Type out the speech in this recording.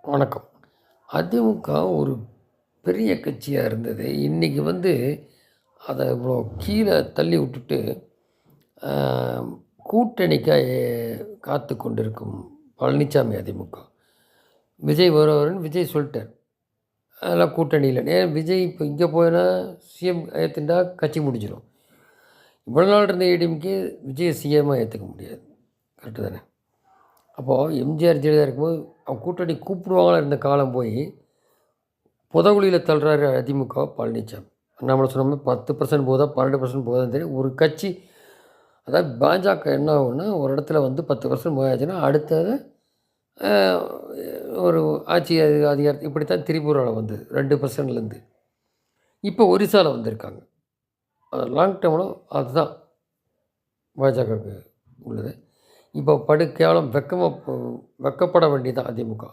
வணக்கம். அதிமுக ஒரு பெரிய கட்சியாக இருந்தது. இன்றைக்கி அத இவ்வளோ கீழே தள்ளி விட்டுட்டு, அ கூட்டணிக்காக காத்து கொண்டிருக்கும் பழனிசாமி அதிமுக. விஜய் வருவாருன்னு விஜய் சொல்லிட்டார். அதெல்லாம் கூட்டணி இல்ல. ஏன் விஜய் இப்போ இங்கே போனா சிஎம் ஏத்துண்டா கட்சி முடிஞ்சிடும். இவ்வளோ நாள் இருந்த ஏடிஎம்கே விஜய சிஎம்மாக ஏற்றுக்க முடியாது. கரெக்டு தானே? அப்போது எம்ஜிஆர் ஜெயலலிதா இருக்கும்போது அவங்க கூட்டணி கூப்பிடுவாங்களா இருந்த காலம் போய் புதகுழியில் தள்ளுறாரு அதிமுக பழனிசாமி. நம்மளை சொன்ன மாதிரி 10% போதா 12% போதான்னு தெரியும். ஒரு கட்சி அதாவது பாஜக என்ன ஆகும்னா ஒரு இடத்துல 10% போயாச்சுன்னா அடுத்தது ஒரு ஆட்சி அதிகாரம் இப்படித்தான் திரிபுராவில் வந்தது 2%லேருந்து இப்போ ஒரிசாவில் வந்திருக்காங்க. லாங் டேர்மில் அதுதான் பாஜகவுக்கு உள்ளது. இப்போ படு கேவலம் வெக்கப்பட வேண்டியதான் அதிமுக.